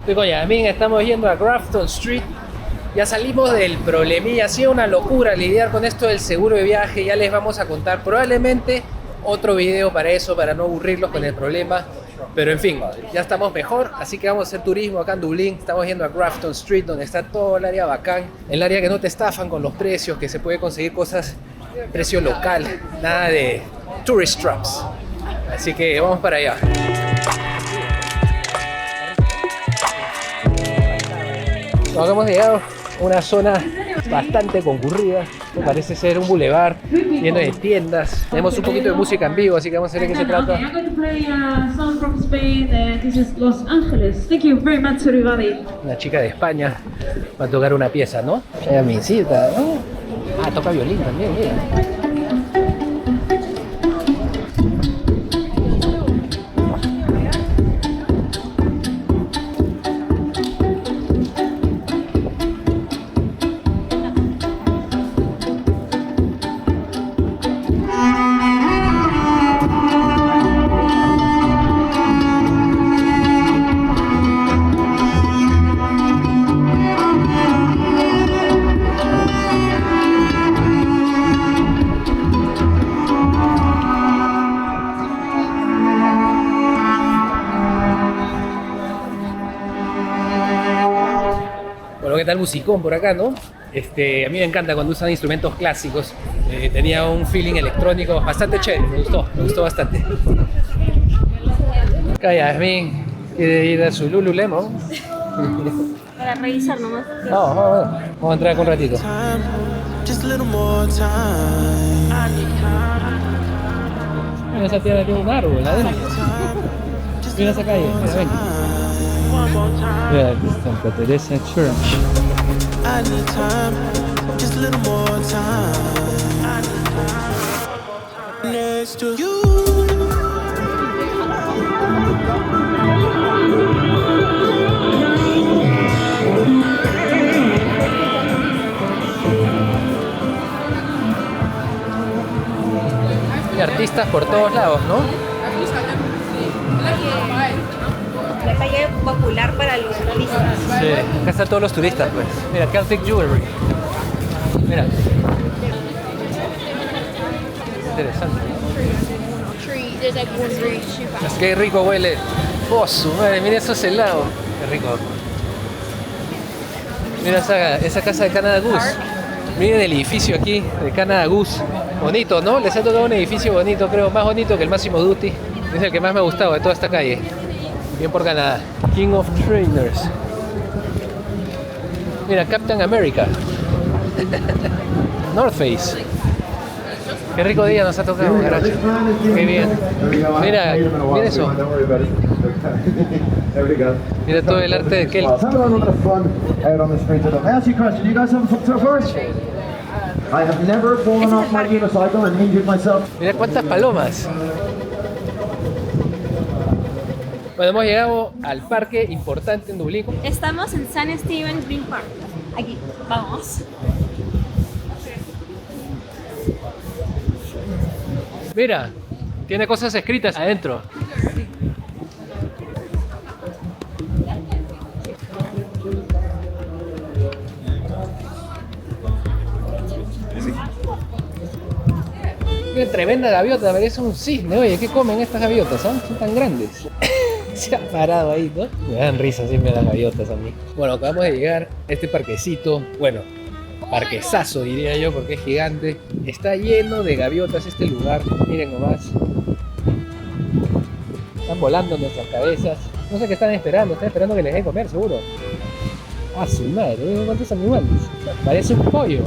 Estoy con Yasmin, estamos yendo a Grafton Street. Ya salimos del problemilla, ha sido una locura lidiar con esto del seguro de viaje. Ya les vamos a contar probablemente otro video para eso, para no aburrirlos con el problema. Pero en fin, ya estamos mejor, así que vamos a hacer turismo acá en Dublín. Estamos yendo a Grafton Street, donde está todo el área bacán. El área que no te estafan con los precios, que se puede conseguir cosas precio local, nada de tourist traps. Así que vamos para allá. Nos hemos llegado a una zona bastante concurrida, parece ser un boulevard lleno de tiendas. Tenemos un poquito de música en vivo, así que vamos a ver de qué se trata. Una chica de España va a tocar una pieza, ¿no? Yasmincita, ¿no? Ah, toca violín también, mira. ¿Qué tal musicón por acá, no? A mí me encanta cuando usan instrumentos clásicos. Tenía un feeling electrónico bastante chévere, me gustó bastante. Acá Yasmin quiere ir a su Lululemon. Para revisar nomás. No, vamos a entrar acá un ratito. Mira, esa tierra tiene un árbol adentro. Mira esa calle, mira, ven. Mira, aquí está Santa Teresa Church. I need time, just a little more time. I need time next to you. Hay artistas por todos lados, ¿no? La calle popular para los turistas. Sí, acá están todos los turistas, pues. Mira, Celtic Jewelry. Mira. Interesante. Qué rico huele. Oh, su madre, mira esos helados. Qué rico. Mira esa casa de Canada Goose. Miren el edificio aquí de Canada Goose. Bonito, ¿no? Les ha tocado un edificio bonito, creo, más bonito que el Massimo Dutti. Es el que más me ha gustado de toda esta calle. Bien por Canadá. King of Trainers. Mira, Captain America. North Face. Qué rico día nos ha tocado, caracho. Qué bien. Mira eso. Mira todo el arte de Kelly. Mira cuántas palomas. Bueno, hemos llegado al parque importante en Dublín. Estamos en St. Stephen's Green Park. Aquí, vamos. Mira, tiene cosas escritas adentro. Qué tremenda gaviota, parece un cisne. Oye, ¿qué comen estas gaviotas? Son tan grandes. Se ha parado ahí, ¿no? Me dan risa siempre las gaviotas a mí. Bueno, acabamos de llegar a este parquecito. Bueno, parquezazo diría yo, porque es gigante. Está lleno de gaviotas este lugar. Miren nomás. Están volando en nuestras cabezas. No sé qué están esperando que les den comer, seguro. Ah, su madre, miren cuántos animales. Parece un pollo.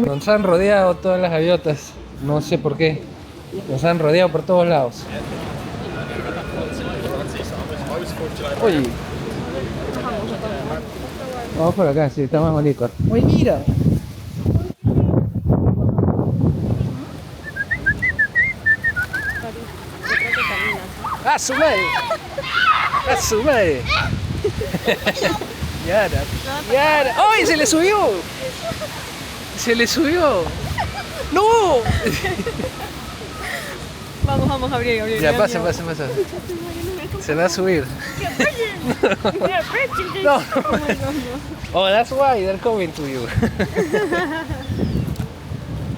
Nos han rodeado todas las gaviotas. No sé por qué. Nos han rodeado por todos lados. Oye. Vamos por acá, sí, está más bonito. Oye, mira. ¡Ah, su madre! ¡Ah, su madre! Yara, Yara. ¡Ay, se le subió! ¡Se le subió! ¡No! Vamos, vamos, Gabriel, Gabriel. Ya, pasa. Se va a subir. No. Oh, that's why they're coming to you.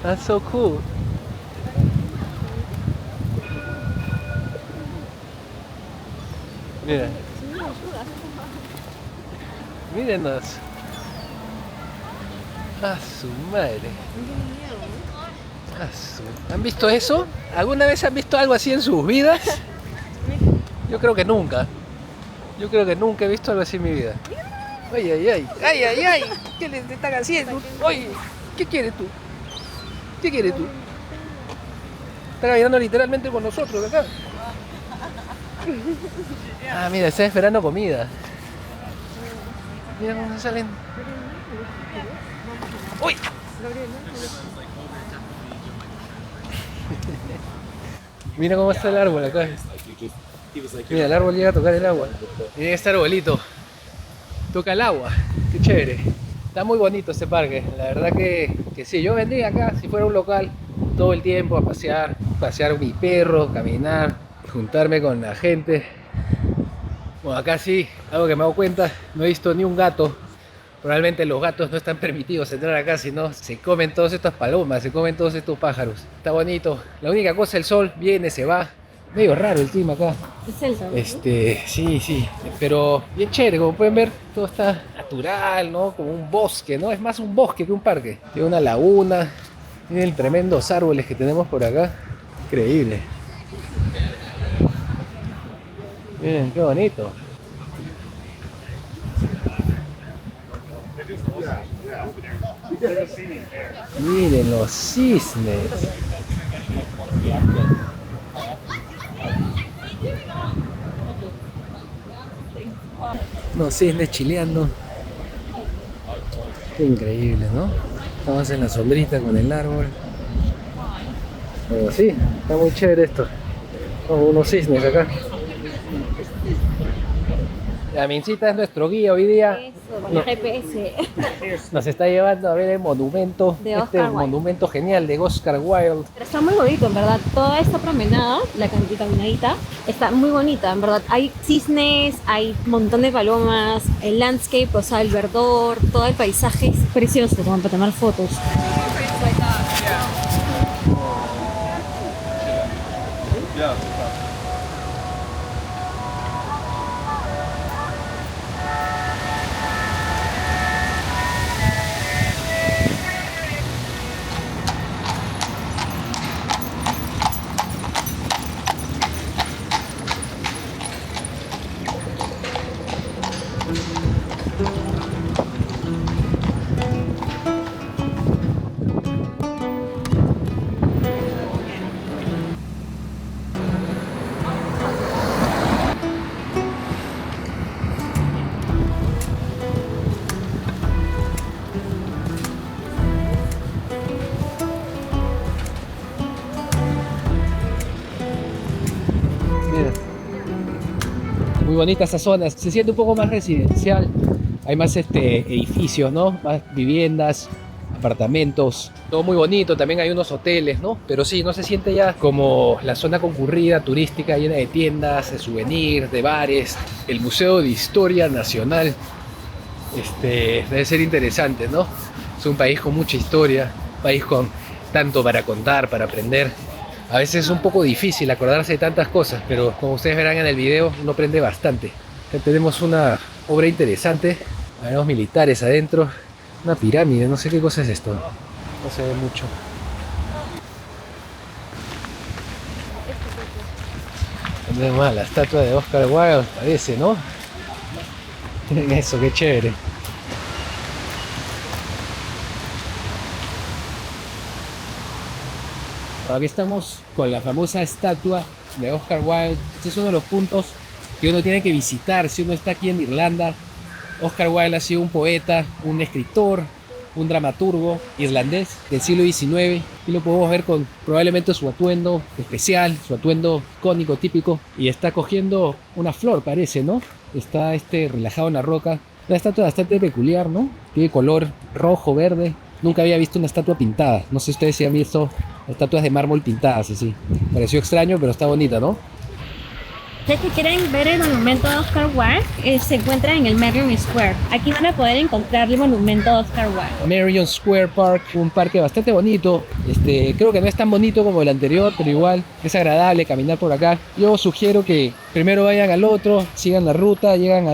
That's so cool. Mira. Mírenos. A su madre. ¿Han visto eso? ¿Alguna vez han visto algo así en sus vidas? Yo creo que nunca. Yo creo que nunca he visto algo así en mi vida. Ay, ay, ay. Ay, ay, ay. ¿Qué le están haciendo? Oye, ¿qué quieres tú? ¿Qué quieres tú? Están caminando literalmente con nosotros acá. Ah, mira, está esperando comida. Mira cómo se salen. ¡Uy! Mira cómo está el árbol acá. Mira, el árbol llega a tocar el agua. Miren este arbolito. Toca el agua. Qué chévere. Está muy bonito este parque. La verdad que sí. Yo vendría acá, si fuera un local, todo el tiempo a pasear. Pasear mi perro, caminar, juntarme con la gente. Bueno, acá sí, algo que me he dado cuenta, no he visto ni un gato. Probablemente los gatos no están permitidos entrar acá, sino se comen todas estas palomas, se comen todos estos pájaros. Está bonito. La única cosa, el sol viene, se va. Medio raro el clima acá. Es el sol. Sí, pero bien chévere, como pueden ver, todo está natural, ¿no? Como un bosque, ¿no? Es más un bosque que un parque. Tiene una laguna, miren tremendos árboles que tenemos por acá. Increíble. Miren, qué bonito. Miren los cisnes. Los cisnes chileando. Qué increíble, ¿no? Estamos en la sombrita con el árbol. Pero sí, está muy chévere esto. Como unos cisnes acá. La Mincita es nuestro guía hoy día. Eso, con el GPS. Nos está llevando a ver el monumento, De Oscar Wilde. monumento genial de Oscar Wilde. Pero está muy bonito, en verdad. Toda esta promenada, la caminadita, está muy bonita, en verdad. Hay cisnes, hay un montón de palomas, el landscape, o sea, el verdor, todo el paisaje es precioso como para tomar fotos. Mira. Muy bonita esta zona, se siente un poco más residencial. Hay más edificios, ¿no? Más viviendas, apartamentos, todo muy bonito. También hay unos hoteles, ¿no? Pero sí, no se siente ya como la zona concurrida, turística, llena de tiendas, de souvenirs, de bares. El Museo de Historia Nacional debe ser interesante, ¿no? Es un país con mucha historia, un país con tanto para contar, para aprender. A veces es un poco difícil acordarse de tantas cosas, pero como ustedes verán en el video, uno aprende bastante. Acá tenemos una obra interesante, hay unos militares adentro, una pirámide, no sé qué cosa es esto, no se ve mucho. Tenemos la estatua de Oscar Wilde, parece, ¿no? Miren eso, qué chévere. Aquí estamos con la famosa estatua de Oscar Wilde. Este es uno de los puntos que uno tiene que visitar si uno está aquí en Irlanda. Oscar Wilde ha sido un poeta, un escritor, un dramaturgo irlandés del siglo XIX. Y lo podemos ver con probablemente su atuendo especial, su atuendo icónico, típico. Y está cogiendo una flor, parece, ¿no? Está relajado en la roca. Una estatua bastante peculiar, ¿no? Tiene color rojo, verde. Nunca había visto una estatua pintada. No sé si ustedes si han visto estatuas de mármol pintadas así. Pareció extraño, pero está bonita, ¿no? Si quieren ver el monumento de Oscar Wilde, se encuentra en el Merrion Square. Aquí van a poder encontrar el monumento de Oscar Wilde. Merrion Square Park, un parque bastante bonito. Creo que no es tan bonito como el anterior, pero igual es agradable caminar por acá. Yo sugiero que primero vayan al otro, sigan la ruta, llegan a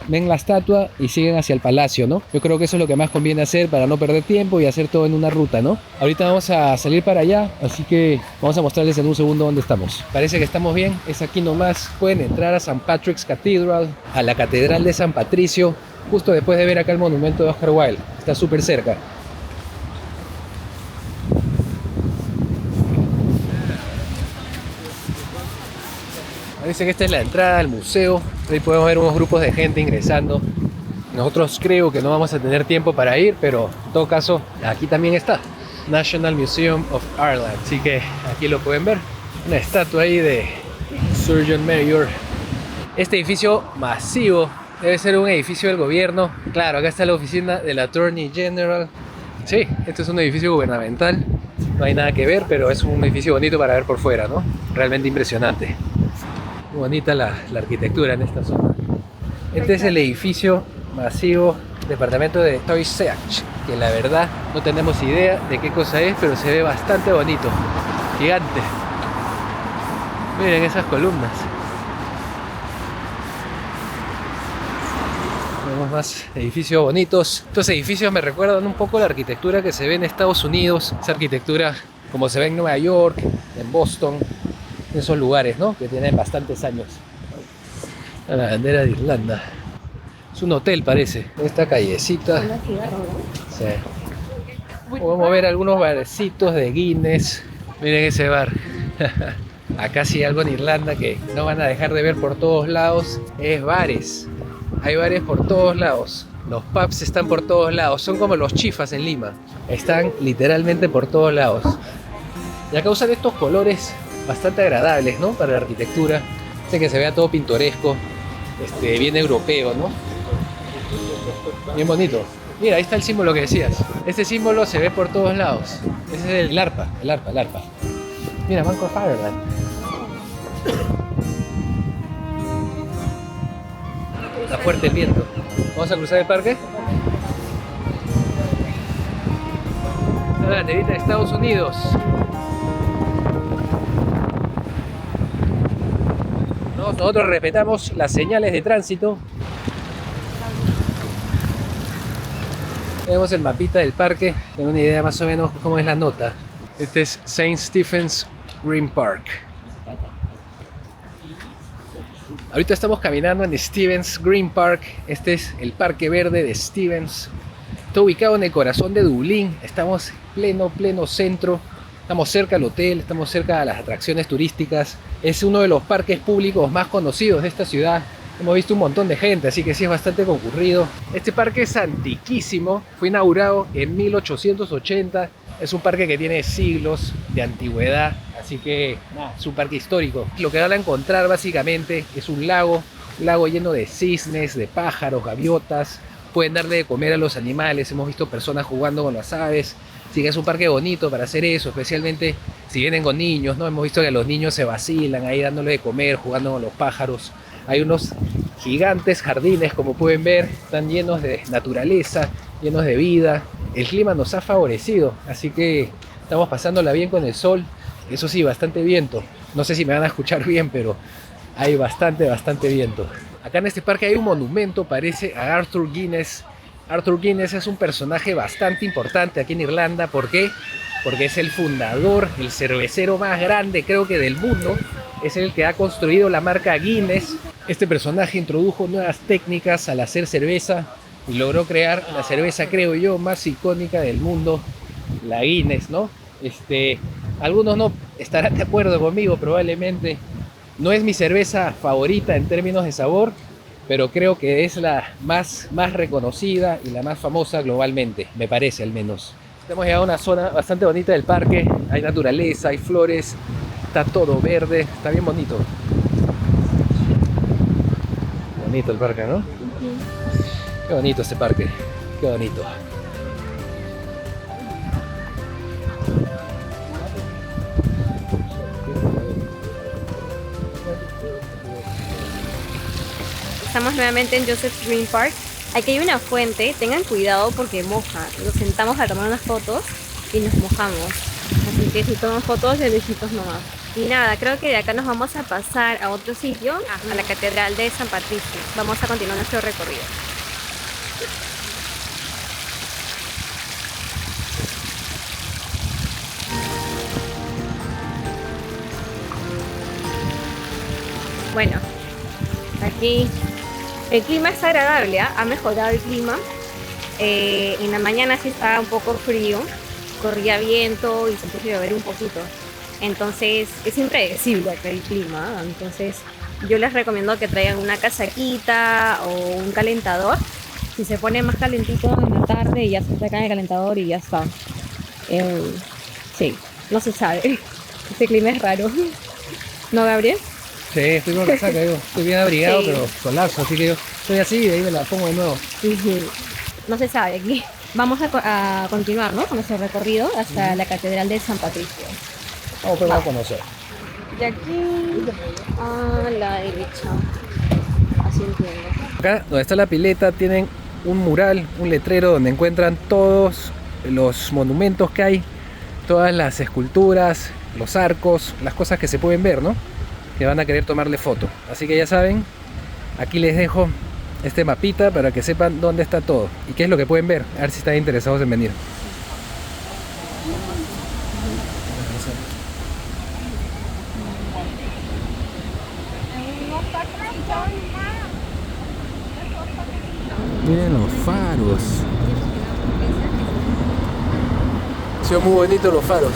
ven la estatua y siguen hacia el palacio, ¿no? Yo creo que eso es lo que más conviene hacer para no perder tiempo y hacer todo en una ruta, ¿no? Ahorita vamos a salir para allá, así que vamos a mostrarles en un segundo dónde estamos. Parece que estamos bien, es aquí nomás. Pueden entrar a St. Patrick's Cathedral, a la Catedral de San Patricio, justo después de ver acá el monumento de Oscar Wilde. Está súper cerca. Parece que esta es la entrada al museo. Ahí podemos ver unos grupos de gente ingresando. Nosotros creo que no vamos a tener tiempo para ir, pero en todo caso, aquí también está National Museum of Ireland. Así que aquí lo pueden ver. Una estatua ahí de Sir John Major. Este edificio masivo debe ser un edificio del gobierno. Claro, acá está la oficina del Attorney General. Sí, este es un edificio gubernamental. No hay nada que ver, pero es un edificio bonito para ver por fuera, ¿no? Realmente impresionante. Muy bonita la arquitectura en esta zona. Este es el edificio masivo departamento de Taoiseach, que la verdad no tenemos idea de qué cosa es, pero se ve bastante bonito. Gigante. Miren esas columnas. Vemos más edificios bonitos. Estos edificios me recuerdan un poco la arquitectura que se ve en Estados Unidos. Esa arquitectura como se ve en Nueva York, en Boston, en esos lugares, ¿no? Que tienen bastantes años. La bandera de Irlanda. Es un hotel, parece. Esta callecita. Sí. Vamos a ver algunos barcitos de Guinness. Miren ese bar. Acá sí hay algo en Irlanda que no van a dejar de ver por todos lados. Es bares. Hay bares por todos lados. Los pubs están por todos lados. Son como los chifas en Lima. Están literalmente por todos lados. Y acá usan estos colores bastante agradables, ¿no? Para la arquitectura. Hace que se vea todo pintoresco. Bien europeo, ¿no? Bien bonito. Mira, ahí está el símbolo que decías. Ese símbolo se ve por todos lados. Ese es el arpa. Mira, Banco of Ireland. Está fuerte el viento. ¿Vamos a cruzar el parque? La banderita de Estados Unidos. Nosotros respetamos las señales de tránsito. Tenemos el mapita del parque. Tengo una idea más o menos cómo es la nota. Este es St. Stephen's Green Park. Ahorita estamos caminando en Stevens Green Park. Este es el Parque Verde de Stevens. Está ubicado en el corazón de Dublín. Estamos pleno centro. Estamos cerca al hotel, estamos cerca a las atracciones turísticas. Es uno de los parques públicos más conocidos de esta ciudad. Hemos visto un montón de gente, así que sí es bastante concurrido. Este parque es antiquísimo. Fue inaugurado en 1880. Es un parque que tiene siglos de antigüedad, así que es un parque histórico. Lo que van a encontrar básicamente es un lago lleno de cisnes, de pájaros, gaviotas. Pueden darle de comer a los animales. Hemos visto personas jugando con las aves. Así que es un parque bonito para hacer eso, especialmente si vienen con niños, ¿no? Hemos visto que los niños se vacilan ahí dándole de comer, jugando con los pájaros. Hay unos gigantes jardines, como pueden ver, están llenos de naturaleza, llenos de vida. El clima nos ha favorecido, así que estamos pasándola bien con el sol. Eso sí, bastante viento. No sé si me van a escuchar bien, pero hay bastante viento. Acá en este parque hay un monumento, parece a Arthur Guinness. Arthur Guinness es un personaje bastante importante aquí en Irlanda. ¿Por qué? Porque es el fundador, el cervecero más grande, creo que del mundo. Es el que ha construido la marca Guinness. Este personaje introdujo nuevas técnicas al hacer cerveza y logró crear la cerveza, creo yo, más icónica del mundo, la Guinness, ¿no? Algunos no estarán de acuerdo conmigo, probablemente. No es mi cerveza favorita en términos de sabor, pero creo que es la más reconocida y la más famosa globalmente, me parece al menos. Hemos llegado a una zona bastante bonita del parque. Hay naturaleza, hay flores, está todo verde, está bien bonito. Bonito el parque, ¿no? Qué bonito este parque, qué bonito. Estamos nuevamente en Joseph's Green Park. Aquí hay una fuente, tengan cuidado porque moja. Nos sentamos a tomar unas fotos y nos mojamos. Así que si toman fotos, de lejitos nomás. Y nada, creo que de acá nos vamos a pasar a otro sitio, a la Catedral de San Patricio. Vamos a continuar nuestro recorrido. Bueno, aquí el clima está agradable, ¿eh? Ha mejorado el clima. En la mañana sí estaba un poco frío, corría viento y se puso a llover un poquito. Entonces es impredecible acá el clima. Entonces yo les recomiendo que traigan una casaquita o un calentador. Si se pone más calentito en la tarde, ya se saca el calentador y ya está. Sí, no se sabe. Este clima es raro. ¿No, Gabriel? Sí, estoy con casaca, yo estoy bien abrigado, Sí. pero solazo, así que yo estoy así y de ahí me la pongo de nuevo. No se sabe aquí. Vamos a continuar, ¿no? Con nuestro recorrido hasta la Catedral de San Patricio. Vamos primero a conocer. De aquí a la derecha. Así entiendo. Acá donde está la pileta tienen un mural, un letrero donde encuentran todos los monumentos que hay, todas las esculturas, los arcos, las cosas que se pueden ver, ¿no? Que van a querer tomarle foto. Así que ya saben, aquí les dejo este mapita para que sepan dónde está todo y qué es lo que pueden ver, a ver si están interesados en venir. Miren los faros. Son muy bonitos los faros.